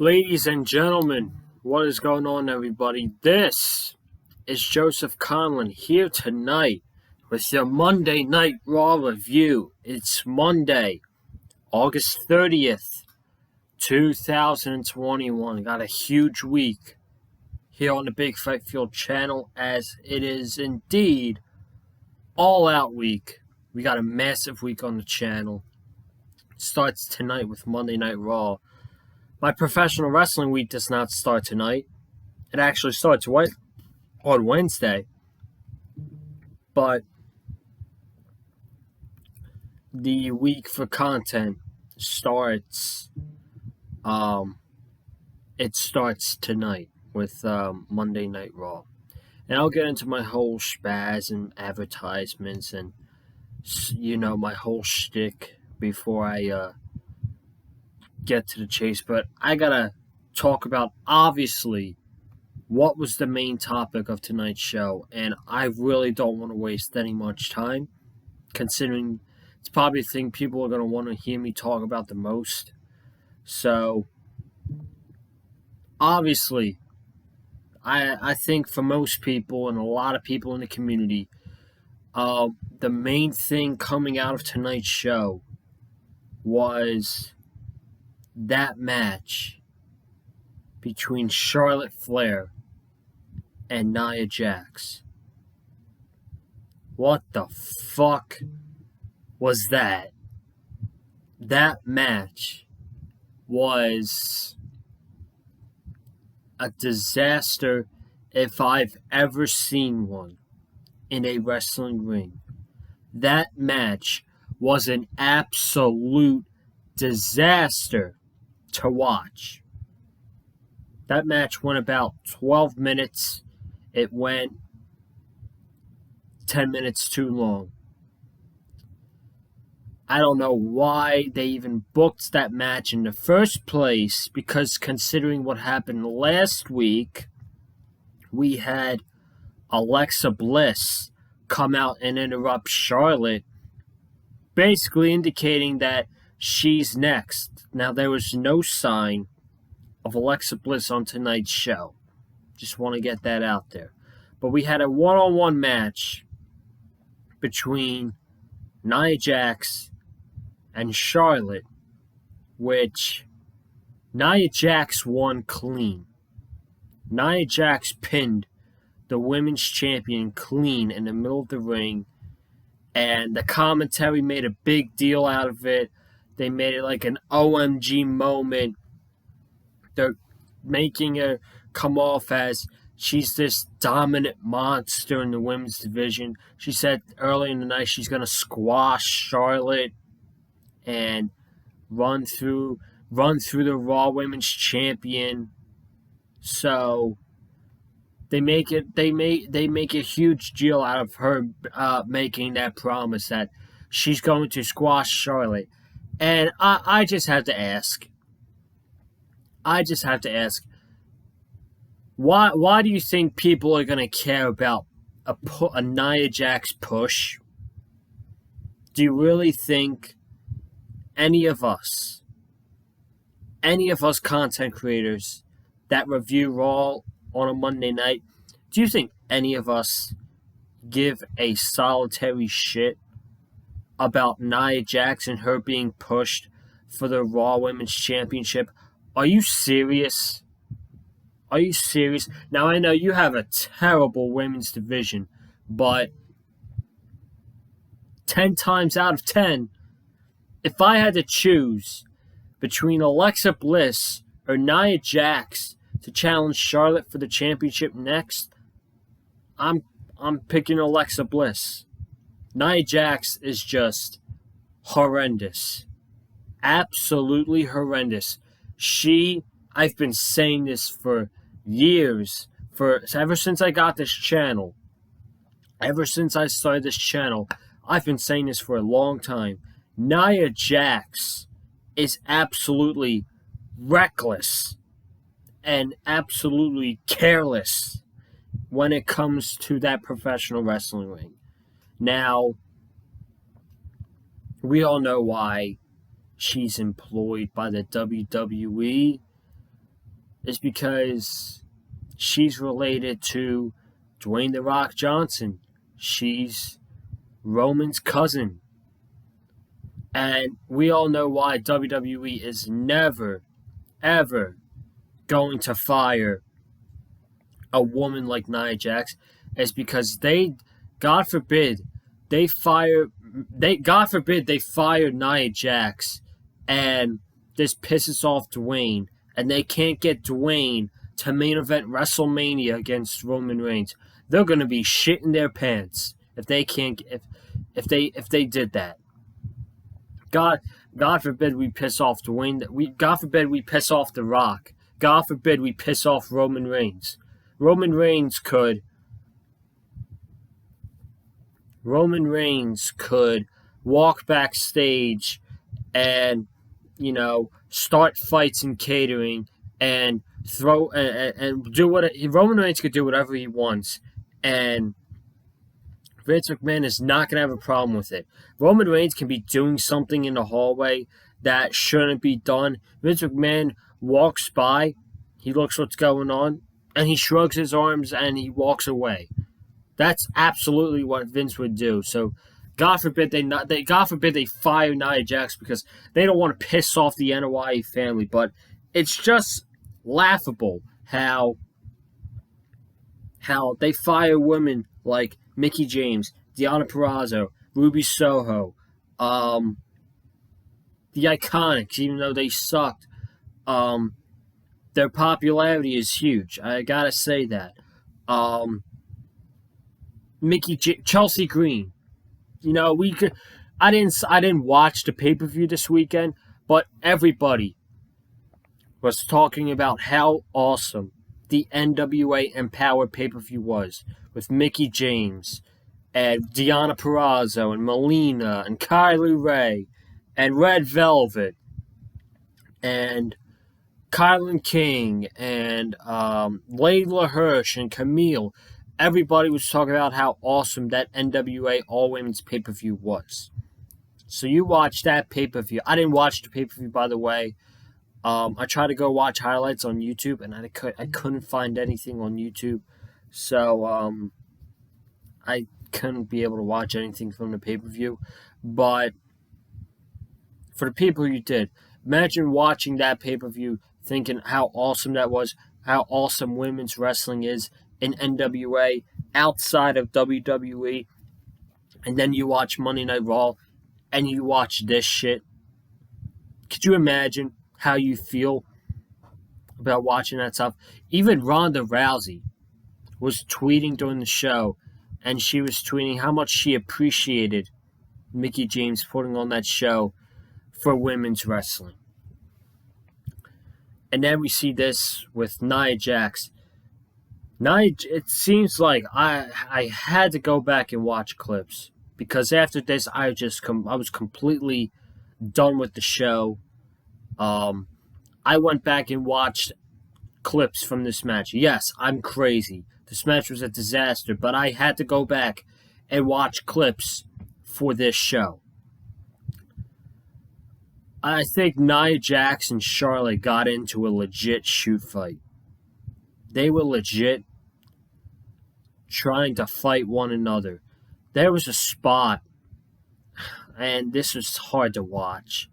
Ladies and gentlemen, what is going on, everybody? This is Joseph Conlon here tonight with your Monday Night Raw review. It's Monday, August 30th, 2021. Got a huge week here on the Big Fight Field channel, as it is indeed All Out Week. We got a massive week on the channel. It starts tonight with Monday Night Raw. My professional wrestling week does not start tonight. It actually starts on Wednesday. But the week for content starts tonight with Monday Night Raw. And I'll get into my whole spaz and advertisements and, my whole shtick before I get to the chase. But I gotta talk about, obviously, what was the main topic of tonight's show. And I really don't want to waste any much time, considering it's probably the thing people are going to want to hear me talk about the most. So, obviously, I think for most people and a lot of people in the community, the main thing coming out of tonight's show was that match between Charlotte Flair and Nia Jax. What the fuck was that? That match was a disaster if I've ever seen one in a wrestling ring. That match was an absolute disaster to watch. That match went about 12 minutes. It went 10 minutes too long. I don't know why they even booked that match in the first place, because considering what happened last week, we had Alexa Bliss come out and interrupt Charlotte, basically indicating that she's next. Now, there was no sign of Alexa Bliss on tonight's show. Just want to get that out there. But we had a one-on-one match between Nia Jax and Charlotte, which Nia Jax won clean. Nia Jax pinned the women's champion clean in the middle of the ring, and the commentary made a big deal out of it. They made it like an OMG moment. They're making her come off as she's this dominant monster in the women's division. She said earlier in the night she's going to squash Charlotte and run through the Raw Women's Champion. So they make a huge deal out of her making that promise that she's going to squash Charlotte. And I just have to ask. Why do you think people are going to care about a Nia Jax push? Do you really think any of us content creators that review Raw on a Monday night, do you think any of us give a solitary shit about Nia Jax and her being pushed for the Raw Women's Championship? Are you serious? Are you serious? Now, I know you have a terrible women's division, but 10 times out of 10, if I had to choose between Alexa Bliss or Nia Jax to challenge Charlotte for the championship next, I'm picking Alexa Bliss. Nia Jax is just horrendous. Absolutely horrendous. I've been saying this for years, ever since I got this channel. Ever since I started this channel, I've been saying this for a long time. Nia Jax is absolutely reckless and absolutely careless when it comes to that professional wrestling ring. Now, we all know why she's employed by the WWE. is because she's related to Dwayne The Rock Johnson. She's Roman's cousin. And we all know why WWE is never, ever going to fire a woman like Nia Jax, is because God forbid, they fire Nia Jax, and this pisses off Dwayne, and they can't get Dwayne to main event WrestleMania against Roman Reigns. They're gonna be shitting their pants if they can't if they did that. God forbid we piss off Dwayne. God forbid we piss off The Rock. God forbid we piss off Roman Reigns. Roman Reigns could walk backstage and, start fights in catering and throw and do what Roman Reigns could do whatever he wants, and Vince McMahon is not going to have a problem with it. Roman Reigns can be doing something in the hallway that shouldn't be done. Vince McMahon walks by, he looks what's going on, and he shrugs his arms and he walks away. That's absolutely what Vince would do. So, God forbid they fire Nia Jax because they don't want to piss off the NOI family. But it's just laughable how they fire women like Mickie James, Deonna Purrazzo, Ruby Soho, the Iconics, even though they sucked. Their popularity is huge. I gotta say that. Chelsea Green. I didn't watch the pay-per-view this weekend, but everybody was talking about how awesome the NWA Empower pay-per-view was, with Mickie James and Deonna Purrazzo and Melina and Kylie Ray and Red Velvet and Kylan King and Layla Hirsch and Camille. Everybody was talking about how awesome that NWA All Women's pay-per-view was. So you watched that pay-per-view. I didn't watch the pay-per-view, by the way. I tried to go watch highlights on YouTube, and I couldn't find anything on YouTube. So I couldn't be able to watch anything from the pay-per-view. But for the people who did, imagine watching that pay-per-view thinking how awesome that was, how awesome women's wrestling is in NWA outside of WWE, and then you watch Monday Night Raw and you watch this shit. Could you imagine how you feel about watching that stuff? Even Ronda Rousey was tweeting during the show, and she was tweeting how much she appreciated Mickie James putting on that show for women's wrestling. And then we see this with Nia Jax. It seems like I had to go back and watch clips, because after this I was completely done with the show. I went back and watched clips from this match. Yes, I'm crazy. This match was a disaster, but I had to go back and watch clips for this show. I think Nia Jax and Charlotte got into a legit shoot fight. They were legit trying to fight one another. There was a spot, and this was hard to watch.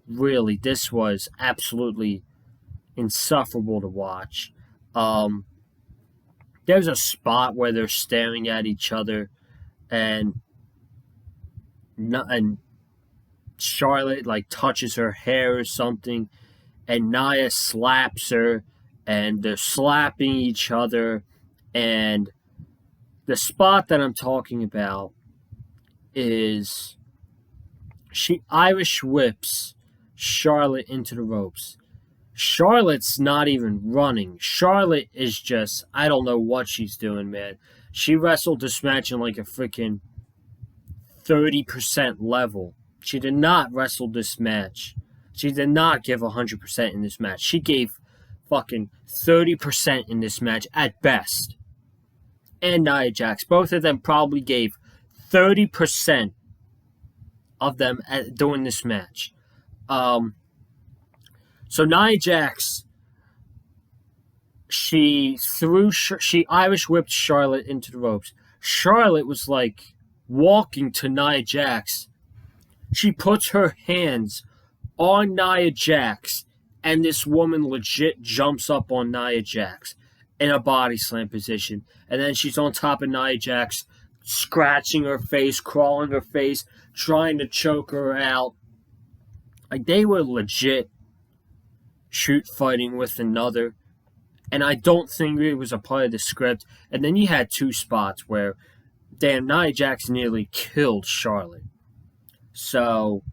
Really, this was absolutely insufferable to watch. There's a spot where they're staring at each other, and Charlotte touches her hair or something, and Nia slaps her, and they're slapping each other. And the spot that I'm talking about is she Irish whips Charlotte into the ropes. Charlotte's not even running. Charlotte is just, I don't know what she's doing, man. She wrestled this match in a freaking 30% level. She did not wrestle this match. She did not give 100% in this match. She gave fucking 30% in this match at best. And Nia Jax, both of them probably gave 30% of them during this match. So Nia Jax she Irish whipped Charlotte into the ropes. Charlotte was like walking to Nia Jax. She puts her hands on Nia Jax, and this woman legit jumps up on Nia Jax in a body slam position. And then she's on top of Nia Jax, scratching her face, crawling her face, trying to choke her out. Like, they were legit shoot fighting with another. And I don't think it was a part of the script. And then you had two spots where, damn, Nia Jax nearly killed Charlotte. So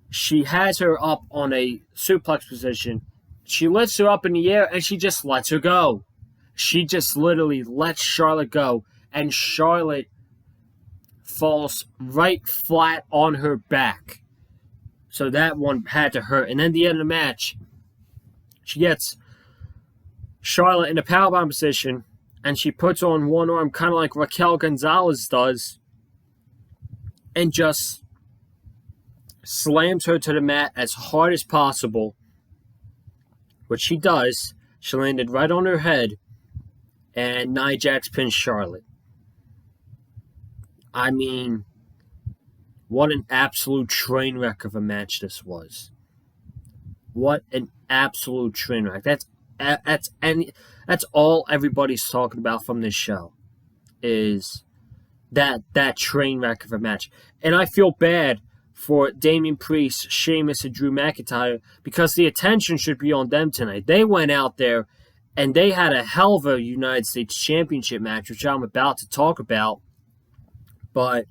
she has her up on a suplex position. She lifts her up in the air and she just lets her go. She just literally lets Charlotte go. And Charlotte falls right flat on her back. So that one had to hurt. And then at the end of the match, she gets Charlotte in a powerbomb position, and she puts on one arm, kind of like Raquel Gonzalez does, and just slams her to the mat as hard as possible, which she does. She landed right on her head, and Nia Jax pins Charlotte. I mean, what an absolute train wreck of a match this was. What an absolute train wreck. That's all everybody's talking about from this show, is that train wreck of a match. And I feel bad for Damian Priest, Sheamus, and Drew McIntyre, because the attention should be on them tonight. They went out there and they had a hell of a United States Championship match, which I'm about to talk about. But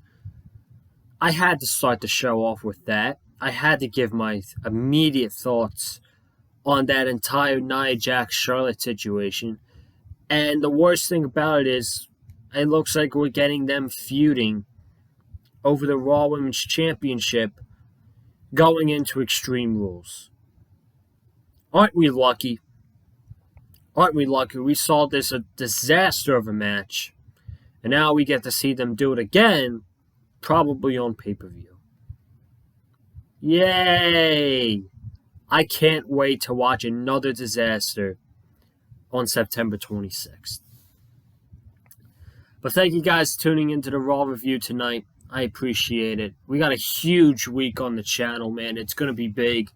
I had to start the show off with that. I had to give my immediate thoughts on that entire Nia Jax Charlotte situation. And the worst thing about it is, it looks like we're getting them feuding over the Raw Women's Championship going into Extreme Rules. Aren't we lucky? Aren't we lucky? We saw this a disaster of a match, and now we get to see them do it again, probably on pay-per-view. Yay! I can't wait to watch another disaster on September 26th. But thank you guys for tuning into the Raw review tonight. I appreciate it. We got a huge week on the channel, man. It's going to be big.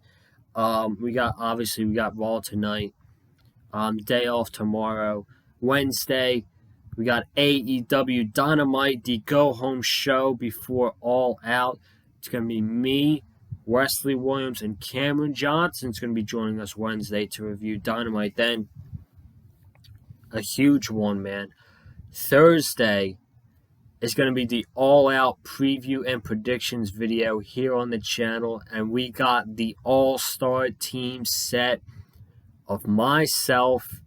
We got Raw tonight. Day off tomorrow. Wednesday, we got AEW Dynamite, the go-home show before All Out. It's going to be me, Wesley Williams, and Cameron Johnson's going to be joining us Wednesday to review Dynamite. Then, a huge one, man. Thursday is going to be the all-out preview and predictions video here on the channel. And we got the all-star team set of myself,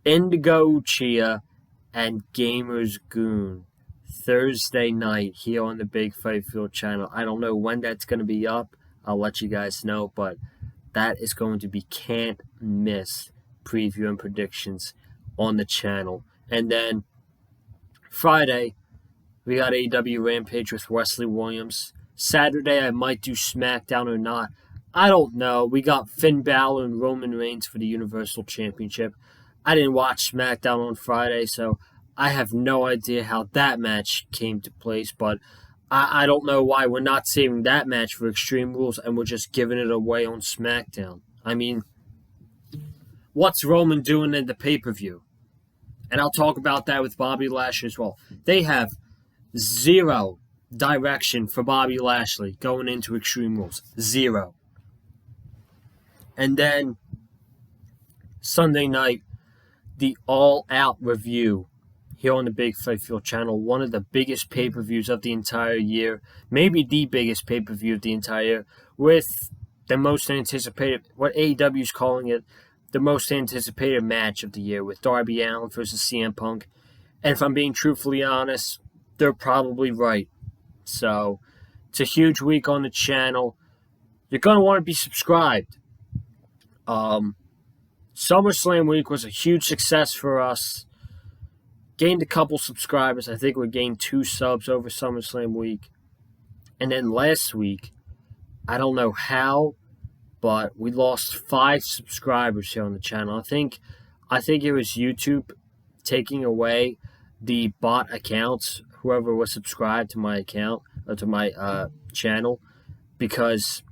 Indigo Uchiha, and Gamers Goon. Thursday night here on the Big Fight Field channel. I don't know when that's going to be up. I'll let you guys know, but that is going to be can't miss preview and predictions on the channel. And then Friday, we got AEW Rampage with Wesley Williams. Saturday, I might do SmackDown or not. I don't know. We got Finn Balor and Roman Reigns for the Universal Championship. I didn't watch SmackDown on Friday, so I have no idea how that match came to place, but I don't know why we're not saving that match for Extreme Rules and we're just giving it away on SmackDown. I mean, what's Roman doing in the pay-per-view? And I'll talk about that with Bobby Lashley as well. They have zero direction for Bobby Lashley going into Extreme Rules. Zero. And then Sunday night, the all-out review here on the Big Fight Field channel. One of the biggest pay-per-views of the entire year. Maybe the biggest pay-per-view of the entire year. With the most anticipated, what AEW is calling it, the most anticipated match of the year with Darby Allin versus CM Punk. And if I'm being truthfully honest, they're probably right. So, it's a huge week on the channel. You're going to want to be subscribed. SummerSlam week was a huge success for us. Gained a couple subscribers. I think we gained 2 subs over SummerSlam week. And then last week, I don't know how, but we lost 5 subscribers here on the channel. I think I think it was YouTube taking away the bot accounts, whoever was subscribed to my account or to my channel, because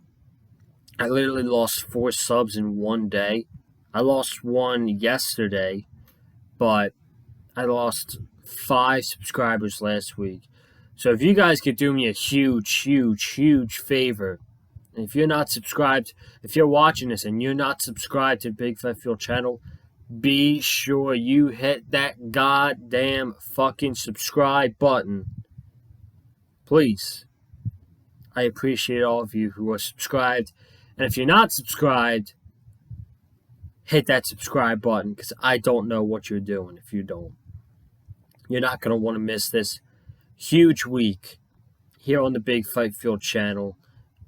I literally lost 4 subs in one day. I lost one yesterday, but I lost 5 subscribers last week. So if you guys could do me a huge favor, and if you're not subscribed, if you're watching this and you're not subscribed to Big Fat Fuel channel, be sure you hit that goddamn fucking subscribe button. Please. I appreciate all of you who are subscribed. And if you're not subscribed, hit that subscribe button, because I don't know what you're doing if you don't. You're not going to want to miss this huge week here on the Big Fight Field channel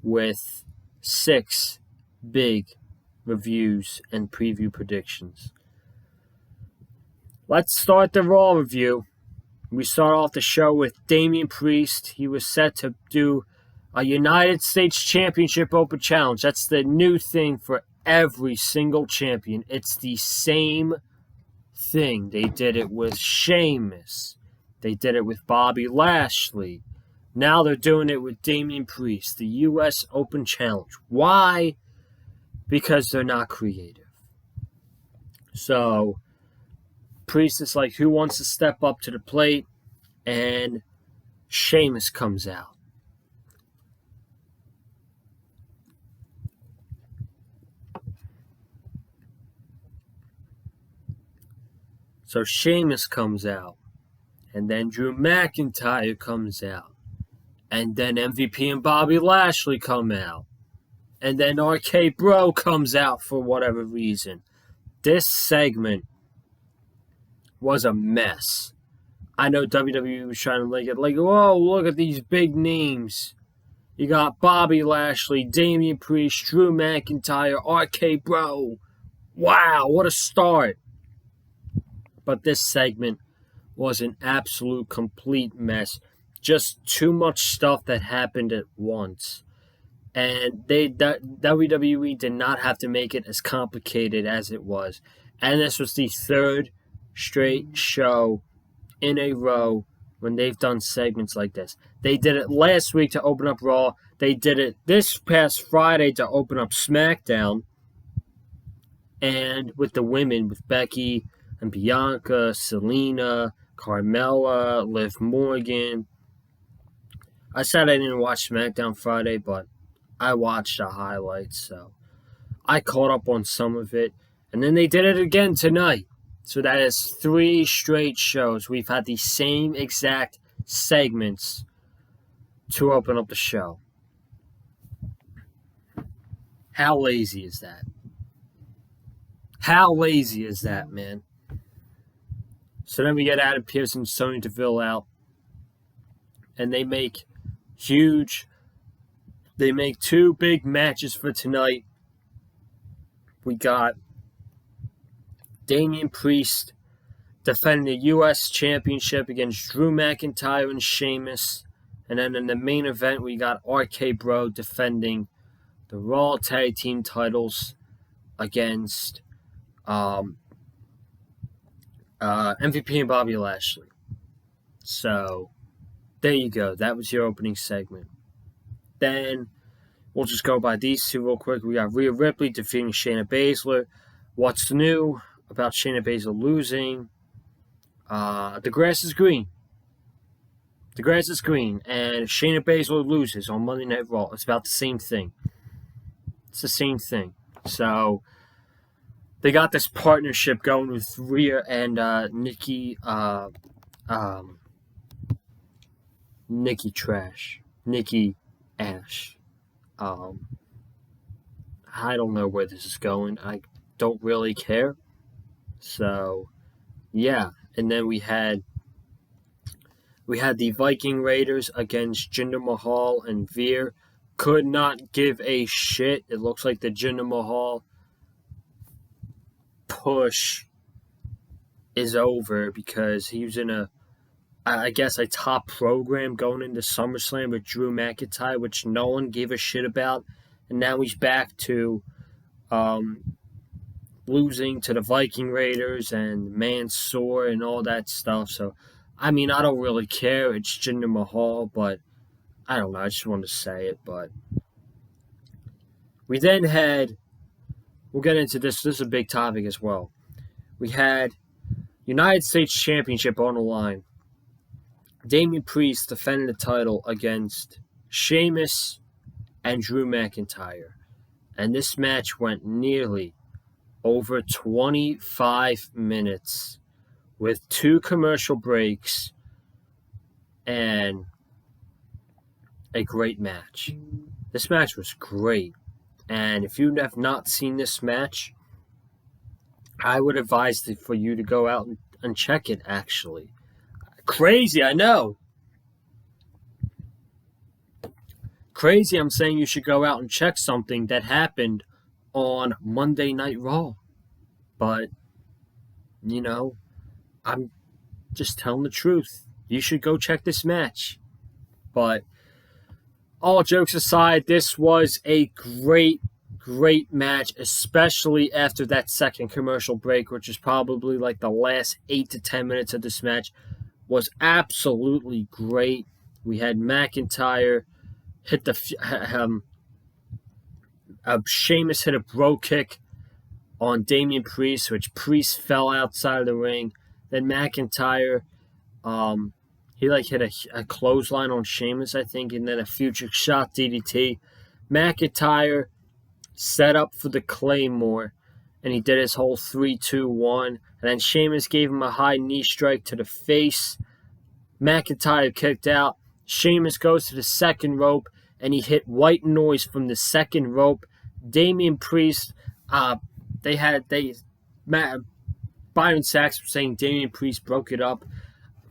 with 6 big reviews and preview predictions. Let's start the Raw review. We start off the show with Damian Priest. He was set to do a United States Championship Open Challenge. That's the new thing for every single champion. It's the same thing. They did it with Sheamus. They did it with Bobby Lashley. Now they're doing it with Damian Priest, the U.S. Open Challenge. Why? Because they're not creative. So, Priest is like, who wants to step up to the plate? And Sheamus comes out. So Sheamus comes out. And then Drew McIntyre comes out. And then MVP and Bobby Lashley come out. And then RK Bro comes out for whatever reason. This segment was a mess. I know WWE was trying to make it like, oh, look at these big names. You got Bobby Lashley, Damian Priest, Drew McIntyre, RK Bro. Wow, what a start. But this segment was an absolute complete mess. Just too much stuff that happened at once. And WWE did not have to make it as complicated as it was. And this was the 3rd straight show in a row when they've done segments like this. They did it last week to open up Raw. They did it this past Friday to open up SmackDown. And with the women, with Becky and Bianca, Selena, Carmella, Liv Morgan. I said I didn't watch SmackDown Friday, but I watched the highlights, so I caught up on some of it. And then they did it again tonight. So that is 3 straight shows. We've had the same exact segments to open up the show. How lazy is that? How lazy is that, man? So then we get Adam Pearce and Sonya Deville out. And they make 2 big matches for tonight. We got Damian Priest defending the U.S. Championship against Drew McIntyre and Sheamus. And then in the main event, we got RK Bro defending the Raw Tag Team titles against MVP and Bobby Lashley. So, there you go. That was your opening segment. Then, we'll just go by these 2 real quick. We got Rhea Ripley defeating Shayna Baszler. What's new about Shayna Baszler losing? The grass is green. The grass is green. And Shayna Baszler loses on Monday Night Raw. It's about the same thing. It's the same thing. So, they got this partnership going with Rhea and Nikki Ash. I don't know where this is going. I don't really care. So, yeah. And then we had the Viking Raiders against Jinder Mahal and Veer. Could not give a shit. It looks like the Jinder Mahal push is over because he was in a top program going into SummerSlam with Drew McIntyre, which no one gave a shit about. And now he's back to losing to the Viking Raiders and Mansoor and all that stuff. So, I mean, I don't really care. It's Jinder Mahal, but I don't know. I just wanted to say it. But we then had, we'll get into this. This is a big topic as well. We had United States Championship on the line. Damian Priest defended the title against Sheamus and Drew McIntyre. And this match went nearly over 25 minutes with 2 commercial breaks and a great match. This match was great. And if you have not seen this match, I would advise for you to go out and check it, actually. Crazy, I know. Crazy, I'm saying you should go out and check something that happened on Monday Night Raw. But, you know, I'm just telling the truth. You should go check this match. But, all jokes aside, this was a great match, especially after that second commercial break, which is probably like the last 8 to 10 minutes of this match, was absolutely great. We had McIntyre hit the Sheamus hit a bro kick on Damian Priest, which Priest fell outside of the ring. Then McIntyre, he hit a clothesline on Sheamus, I think, and then a future shot DDT. McIntyre set up for the Claymore, and he did his whole 3-2-1. And then Sheamus gave him a high knee strike to the face. McIntyre kicked out. Sheamus goes to the second rope, and he hit white noise from the second rope. Damian Priest, Byron Sachs was saying Damian Priest broke it up.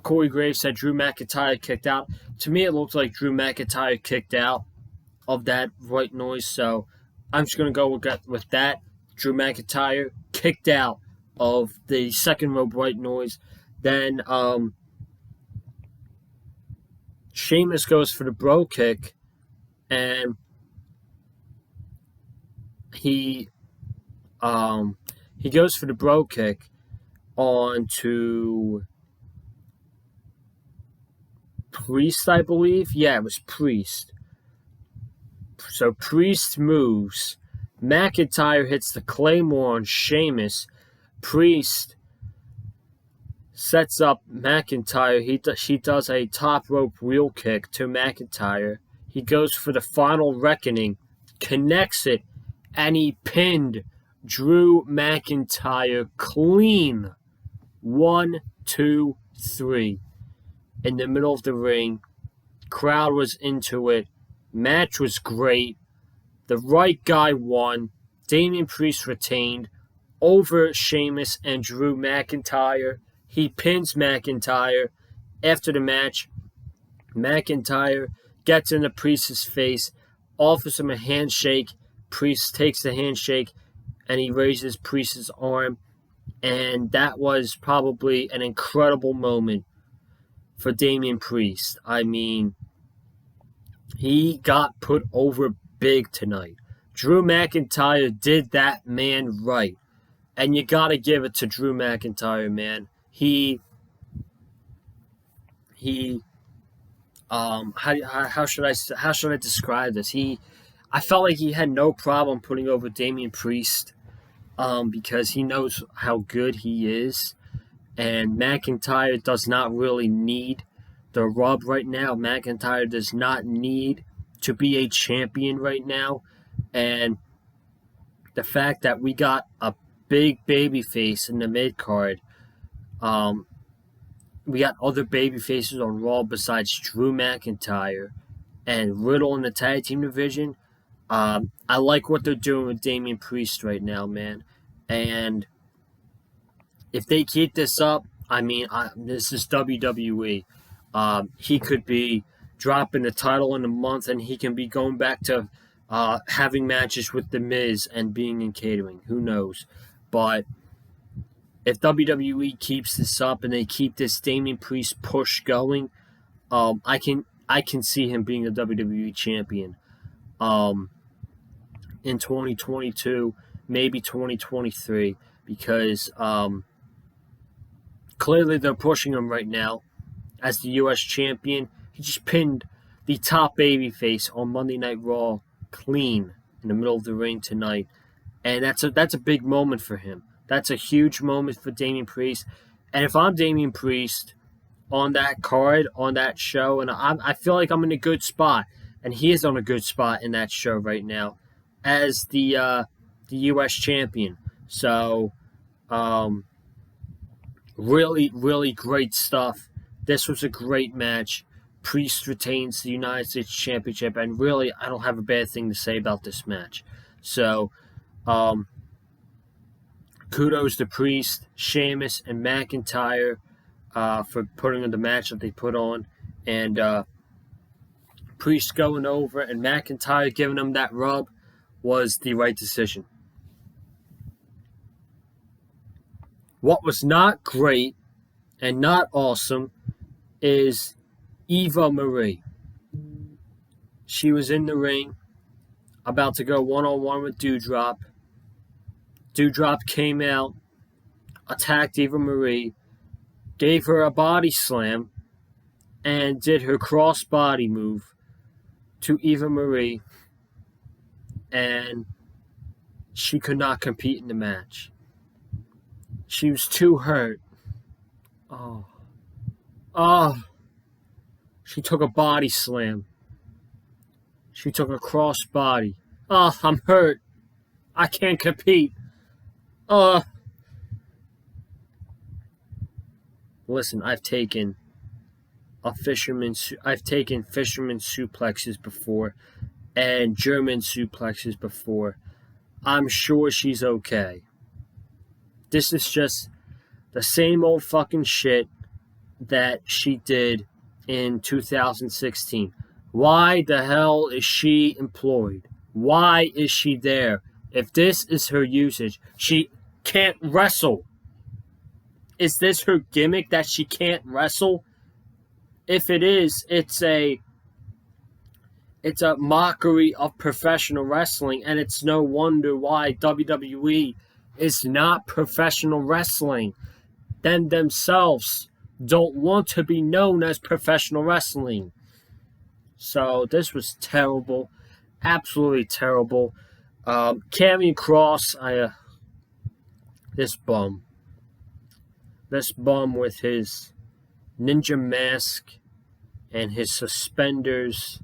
Corey Graves said Drew McIntyre kicked out. To me, it looked like Drew McIntyre kicked out of that white noise, so I'm just going to go with that. Drew McIntyre kicked out of the second rope white noise. Then Sheamus goes for the bro kick, and he goes for the bro kick onto Priest, I believe. Yeah, it was Priest. So Priest moves. McIntyre hits the Claymore on Sheamus. Priest sets up McIntyre. He does a top rope wheel kick to McIntyre. He goes for the final reckoning, connects it, and he pinned Drew McIntyre clean. 1, 2, 3. In the middle of the ring. Crowd was into it. Match was great. The right guy won. Damian Priest retained over Sheamus and Drew McIntyre. He pins McIntyre. After the match, McIntyre gets into Priest's face, offers him a handshake. Priest takes the handshake, and he raises Priest's arm. And that was probably an incredible moment for Damian Priest. I mean, he got put over big tonight. Drew McIntyre did that man right. And you got to give it to Drew McIntyre, man. How should I describe this? I felt like he had no problem putting over Damian Priest, because he knows how good he is, and McIntyre does not really need the rub right now. McIntyre does not need to be a champion right now, and the fact that we got a big baby face in the mid card, we got other baby faces on Raw besides Drew McIntyre and Riddle in the tag team division. I like what they're doing with Damian Priest right now, man. And if they keep this up, I mean, this is WWE. He could be dropping the title in a month, and he can be going back to having matches with The Miz and being in catering. Who knows? But if WWE keeps this up and they keep this Damian Priest push going, I can see him being a WWE champion in 2022. maybe 2023, because clearly they're pushing him right now as the U.S. champion. He just pinned the top babyface on Monday Night Raw clean in the middle of the ring tonight. And that's a big moment for him. That's a huge moment for Damian Priest. And if I'm Damian Priest on that card, on that show, and I feel like I'm in a good spot, and he is on a good spot in that show right now as the U.S. champion. So, really, really great stuff. This was a great match. Priest retains the United States Championship, and really, I don't have a bad thing to say about this match. So, kudos to Priest, Sheamus, and McIntyre for putting on the match that they put on. And Priest going over and McIntyre giving him that rub was the right decision. What was not great and not awesome is Eva Marie. She was in the ring, about to go one-on-one with Doudrop. Doudrop came out, attacked Eva Marie, gave her a body slam, and did her cross-body move to Eva Marie, and she could not compete in the match. She was too hurt. Oh. She took a body slam. She took a cross-body. Oh, I'm hurt. I can't compete. Listen, I've taken fisherman suplexes before and German suplexes before. I'm sure she's okay. This is just the same old fucking shit that she did in 2016. Why the hell is she employed? Why is she there? If this is her usage, she can't wrestle. Is this her gimmick that she can't wrestle? If it is, it's a mockery of professional wrestling, and it's no wonder why WWE is not professional wrestling. Them themselves don't want to be known as professional wrestling. So this was terrible. Absolutely terrible. Karrion Kross, this bum with his ninja mask and his suspenders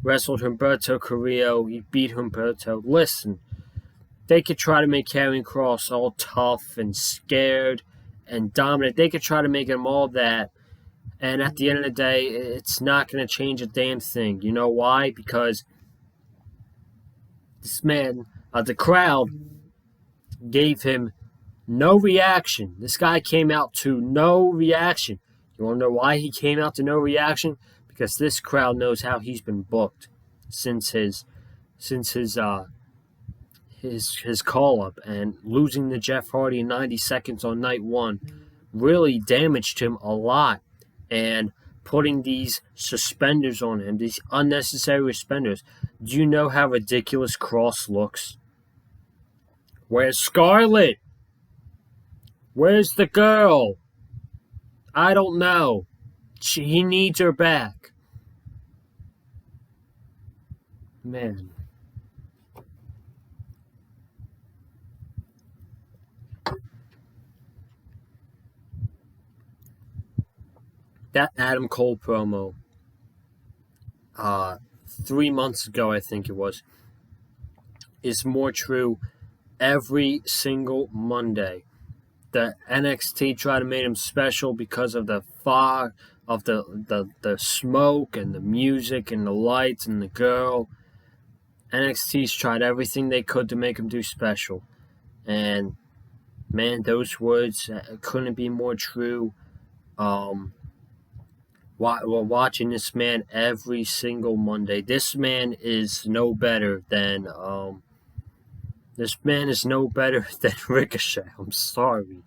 wrestled Humberto Carrillo. He beat Humberto. Listen, they could try to make Karrion Kross all tough and scared and dominant. They could try to make him all that. And at the end of the day, it's not going to change a damn thing. You know why? Because this man, the crowd, gave him no reaction. This guy came out to no reaction. You want to know why he came out to no reaction? Because this crowd knows how he's been booked since his call up, and losing to Jeff Hardy in 90 seconds on night one really damaged him a lot. And putting these suspenders on him, these unnecessary suspenders. Do you know how ridiculous Kross looks? Where's Scarlett? Where's the girl? I don't know. He needs her back. Man. That Adam Cole promo, 3 months ago, I think it was, is more true every single Monday. The NXT tried to make him special because of the fog, of the smoke and the music and the lights and the girl. NXT's tried everything they could to make him do special. And, man, those words couldn't be more true. We're watching this man every single Monday. This man is no better than Ricochet. I'm sorry.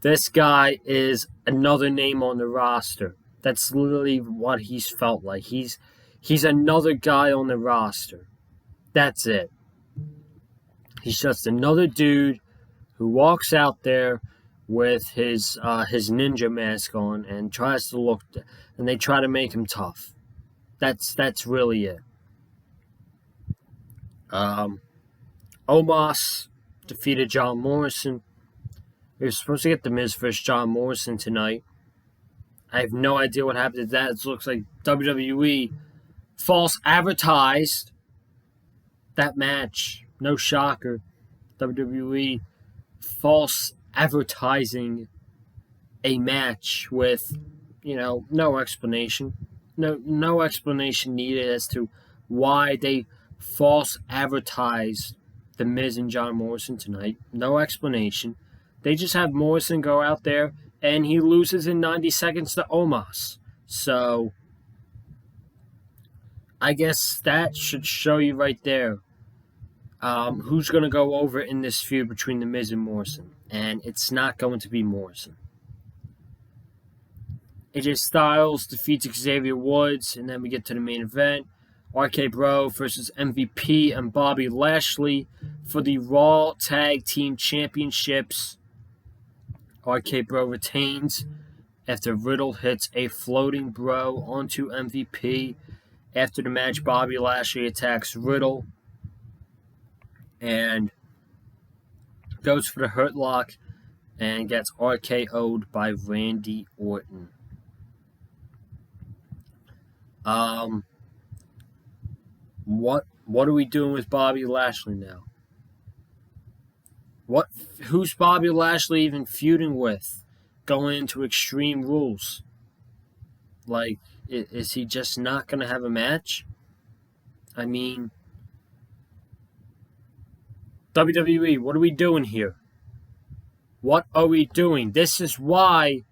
This guy is another name on the roster. That's literally what he's felt like. He's another guy on the roster. That's it. He's just another dude who walks out there with his ninja mask on and tries to look, and they try to make him tough. That's really it. Omos defeated John Morrison. We were supposed to get The Miz versus John Morrison tonight. I have no idea what happened to that. It looks like WWE false advertised that match. No shocker. WWE false advertising a match with, no explanation. No explanation needed as to why they false advertised The Miz and John Morrison tonight. No explanation. They just have Morrison go out there and he loses in 90 seconds to Omos. So I guess that should show you right there who's going to go over in this feud between The Miz and Morrison. And it's not going to be Morrison. AJ Styles defeats Xavier Woods, and then we get to the main event. RK Bro versus MVP and Bobby Lashley for the Raw Tag Team Championships. RK Bro retains after Riddle hits a floating bro onto MVP. After the match, Bobby Lashley attacks Riddle and goes for the Hurt Lock and gets RKO'd by Randy Orton. What are we doing with Bobby Lashley now? Who's Bobby Lashley even feuding with going into Extreme Rules? Like, is he just not going to have a match? I mean, WWE, what are we doing here? What are we doing? This is why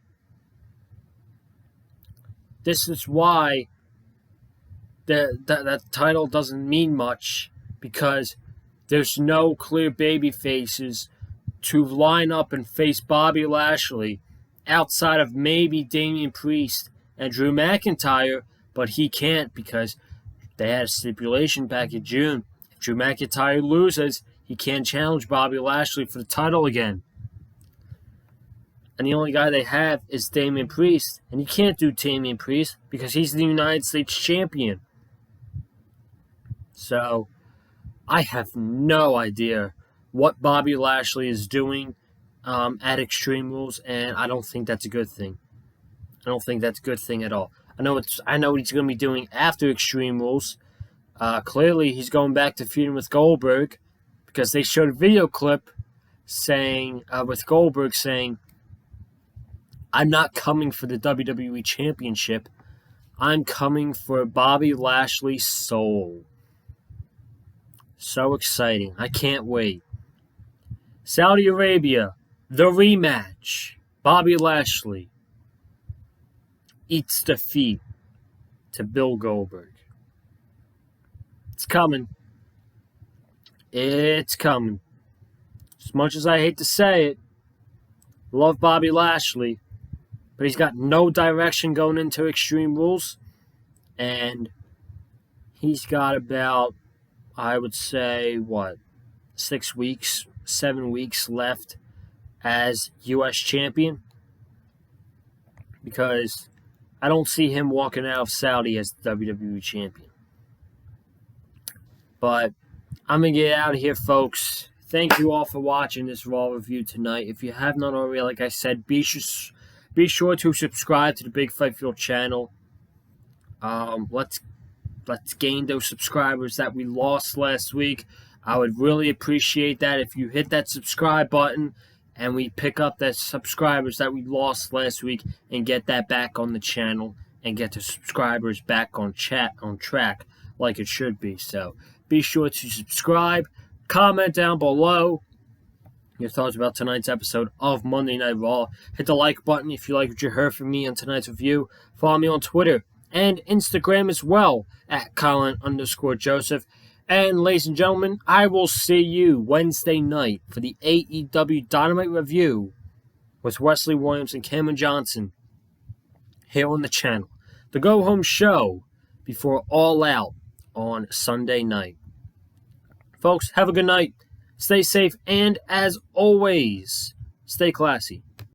that title doesn't mean much, because there's no clear baby faces to line up and face Bobby Lashley outside of maybe Damian Priest and Drew McIntyre, but he can't because they had a stipulation back in June. If Drew McIntyre loses, he can't challenge Bobby Lashley for the title again. And the only guy they have is Damian Priest, and you can't do Damian Priest because he's the United States champion. So, I have no idea what Bobby Lashley is doing at Extreme Rules, and I don't think that's a good thing. I don't think that's a good thing at all. I know what he's going to be doing after Extreme Rules. Clearly, he's going back to feuding with Goldberg because they showed a video clip saying with Goldberg saying, "I'm not coming for the WWE Championship. I'm coming for Bobby Lashley's soul." So exciting. I can't wait. Saudi Arabia, the rematch. Bobby Lashley eats defeat to Bill Goldberg. It's coming. It's coming. As much as I hate to say it, love Bobby Lashley, but he's got no direction going into Extreme Rules, and he's got about, I would say, 6 weeks, 7 weeks left as U.S. champion, because I don't see him walking out of Saudi as the WWE champion. But I'm going to get out of here, folks. Thank you all for watching this Raw review tonight. If you have not already, like I said, be sure to subscribe to the Big Fight Field channel. Let's gain those subscribers that we lost last week. I would really appreciate that if you hit that subscribe button and we pick up the subscribers that we lost last week and get that back on the channel and get the subscribers back on track like it should be. So be sure to subscribe, comment down below your thoughts about tonight's episode of Monday Night Raw. Hit the like button if you like what you heard from me on tonight's review. Follow me on Twitter and Instagram as well at Colin_Joseph. And ladies and gentlemen, I will see you Wednesday night for the AEW Dynamite review with Wesley Williams and Cameron Johnson here on the channel. The go-home show before All Out on Sunday night. Folks, have a good night. Stay safe, and as always, stay classy.